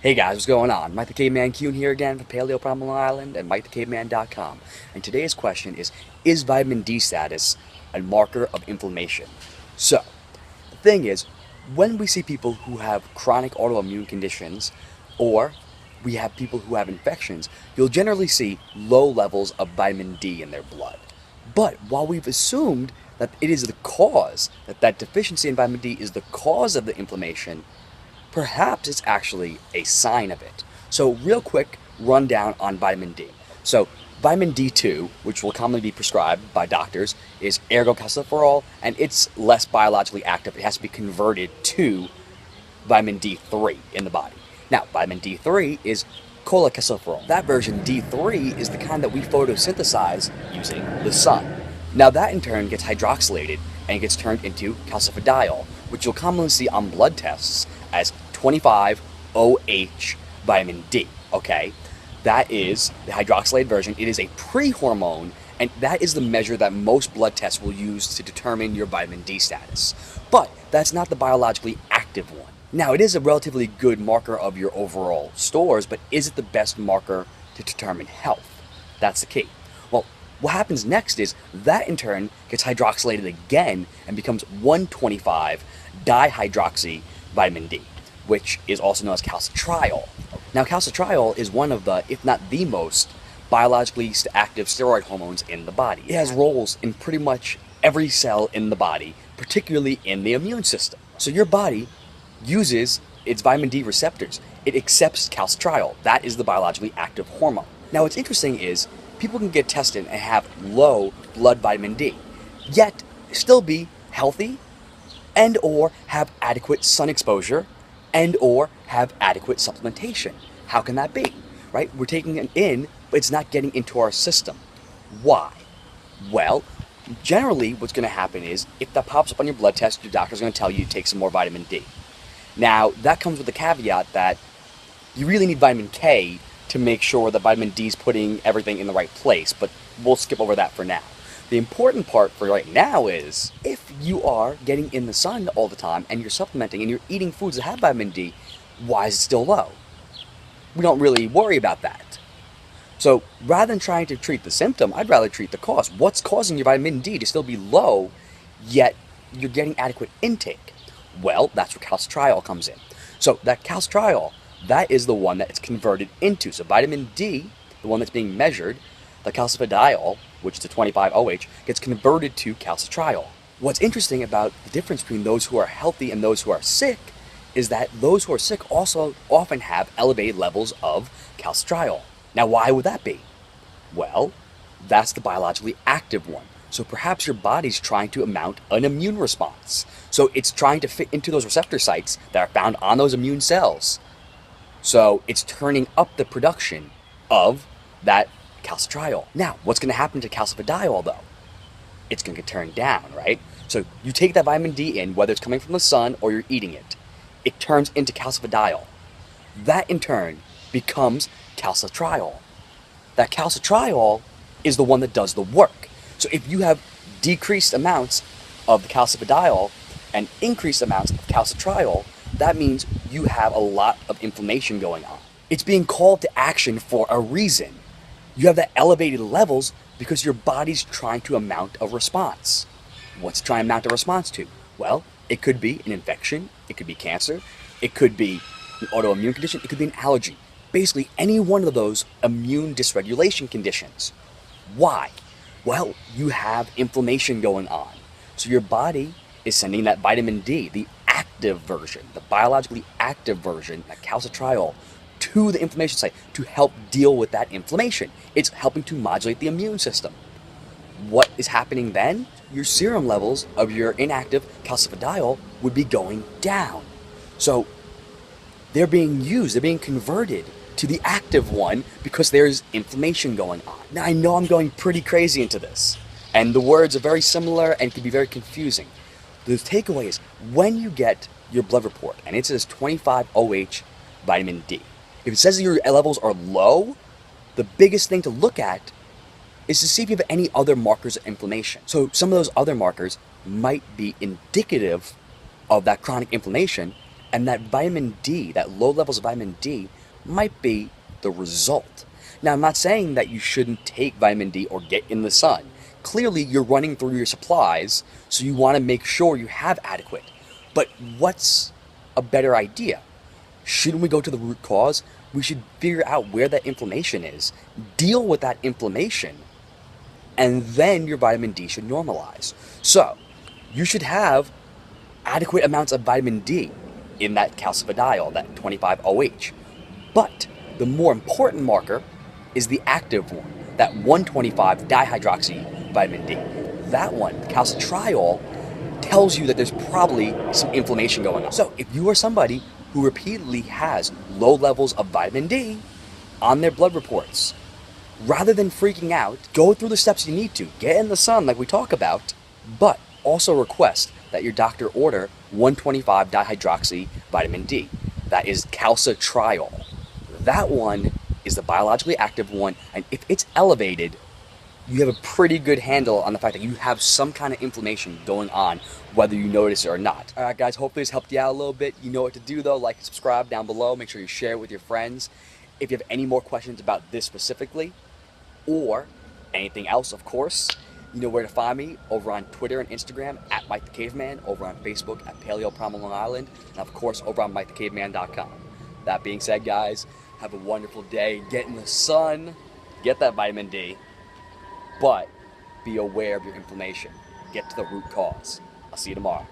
Hey guys, what's going on? Mike the Caveman Kuhn here again for Paleo Problem Island and MikeTheCaveman.com. And today's question is vitamin D status a marker of inflammation? So, the thing is, when we see people who have chronic autoimmune conditions, or we have people who have infections, you'll generally see low levels of vitamin D in their blood. But while we've assumed that it is the cause, that deficiency in vitamin D is the cause of the inflammation, perhaps it's actually a sign of it. So, real quick rundown on vitamin D. So, vitamin D2, which will commonly be prescribed by doctors, is ergocalciferol, and it's less biologically active. It has to be converted to vitamin D3 in the body. Now, vitamin D3 is cholecalciferol. That version, D3, is the kind that we photosynthesize using the sun. Now, that in turn gets hydroxylated and gets turned into calcifediol, which you'll commonly see on blood tests as 25-OH vitamin D, okay? That is the hydroxylated version. It is a pre-hormone, and that is the measure that most blood tests will use to determine your vitamin D status. But that's not the biologically active one. Now, it is a relatively good marker of your overall stores, but is it the best marker to determine health? That's the key. Well, what happens next is that in turn gets hydroxylated again and becomes 125 dihydroxy vitamin D, which is also known as calcitriol. Now, calcitriol is one of the, if not the most, biologically active steroid hormones in the body. It has roles in pretty much every cell in the body, particularly in the immune system. So your body uses its vitamin D receptors. It accepts calcitriol. That is the biologically active hormone. Now, what's interesting is people can get tested and have low blood vitamin D, yet still be healthy and or have adequate sun exposure and or have adequate supplementation. How can that be? Right? We're taking it in, but it's not getting into our system. Why? Well, generally what's going to happen is if that pops up on your blood test, your doctor's going to tell you to take some more vitamin D. Now, that comes with the caveat that you really need vitamin K to make sure that vitamin D is putting everything in the right place, but we'll skip over that for now. The important part for right now is if you are getting in the sun all the time and you're supplementing and you're eating foods that have vitamin D, why is it still low? We don't really worry about that. So rather than trying to treat the symptom, I'd rather treat the cause. What's causing your vitamin D to still be low, yet you're getting adequate intake? Well, that's where calcitriol comes in. So that calcitriol, that is the one that it's converted into. So vitamin D, the one that's being measured, the calcifediol, which is the 25-OH, gets converted to calcitriol. What's interesting about the difference between those who are healthy and those who are sick is that those who are sick also often have elevated levels of calcitriol. Now, why would that be? Well, that's the biologically active one. So perhaps your body's trying to mount an immune response. So it's trying to fit into those receptor sites that are found on those immune cells. So it's turning up the production of that calcitriol. Now, what's going to happen to calcifediol though? It's going to get turned down, right? So you take that vitamin D in, whether it's coming from the sun or you're eating it, it turns into calcifediol. That in turn becomes calcitriol. That calcitriol is the one that does the work. So if you have decreased amounts of the calcifediol and increased amounts of calcitriol, that means you have a lot of inflammation going on. It's being called to action for a reason. You have that elevated levels because your body's trying to mount a response. What's it trying to mount a response to? Well, it could be an infection, it could be cancer, it could be an autoimmune condition, it could be an allergy. Basically, any one of those immune dysregulation conditions. Why? Well, you have inflammation going on. So your body is sending that vitamin D, the active version, the biologically active version, that calcitriol, to the inflammation site to help deal with that inflammation. It's helping to modulate the immune system. What is happening then? Your serum levels of your inactive calcifediol would be going down. So they're being used, they're being converted to the active one because there's inflammation going on. Now, I know I'm going pretty crazy into this, and the words are very similar and can be very confusing. The takeaway is when you get your blood report and it says 25-OH vitamin D, if it says that your levels are low, the biggest thing to look at is to see if you have any other markers of inflammation. So some of those other markers might be indicative of that chronic inflammation, And that vitamin D, that low levels of vitamin D, might be the result. Now, I'm not saying that you shouldn't take vitamin D or get in the sun. Clearly, you're running through your supplies, so you want to make sure you have adequate. But what's a better idea? Shouldn't we go to the root cause? We should figure out where that inflammation is, deal with that inflammation, and then your vitamin D should normalize. So, you should have adequate amounts of vitamin D in that calcifidiol, that 25-OH. But the more important marker is the active one, that 125 dihydroxy vitamin D. That one, calcitriol, tells you that there's probably some inflammation going on. So if you are somebody who repeatedly has low levels of vitamin D on their blood reports, rather than freaking out, go through the steps you need to. Get in the sun like we talk about, but also request that your doctor order 125 dihydroxy vitamin D. That is calcitriol. That one is the biologically active one, and if it's elevated, you have a pretty good handle on the fact that you have some kind of inflammation going on, whether you notice it or not. Alright guys, hopefully this helped you out a little bit. You know what to do though, like and subscribe down below, make sure you share it with your friends. If you have any more questions about this specifically, or anything else, of course, you know where to find me, over on Twitter and Instagram at Mike the Caveman, over on Facebook at Paleo Primal Long Island, and of course over on MikeTheCaveman.com. That being said, guys, have a wonderful day. Get in the sun, get that vitamin D, but be aware of your inflammation. Get to the root cause. I'll see you tomorrow.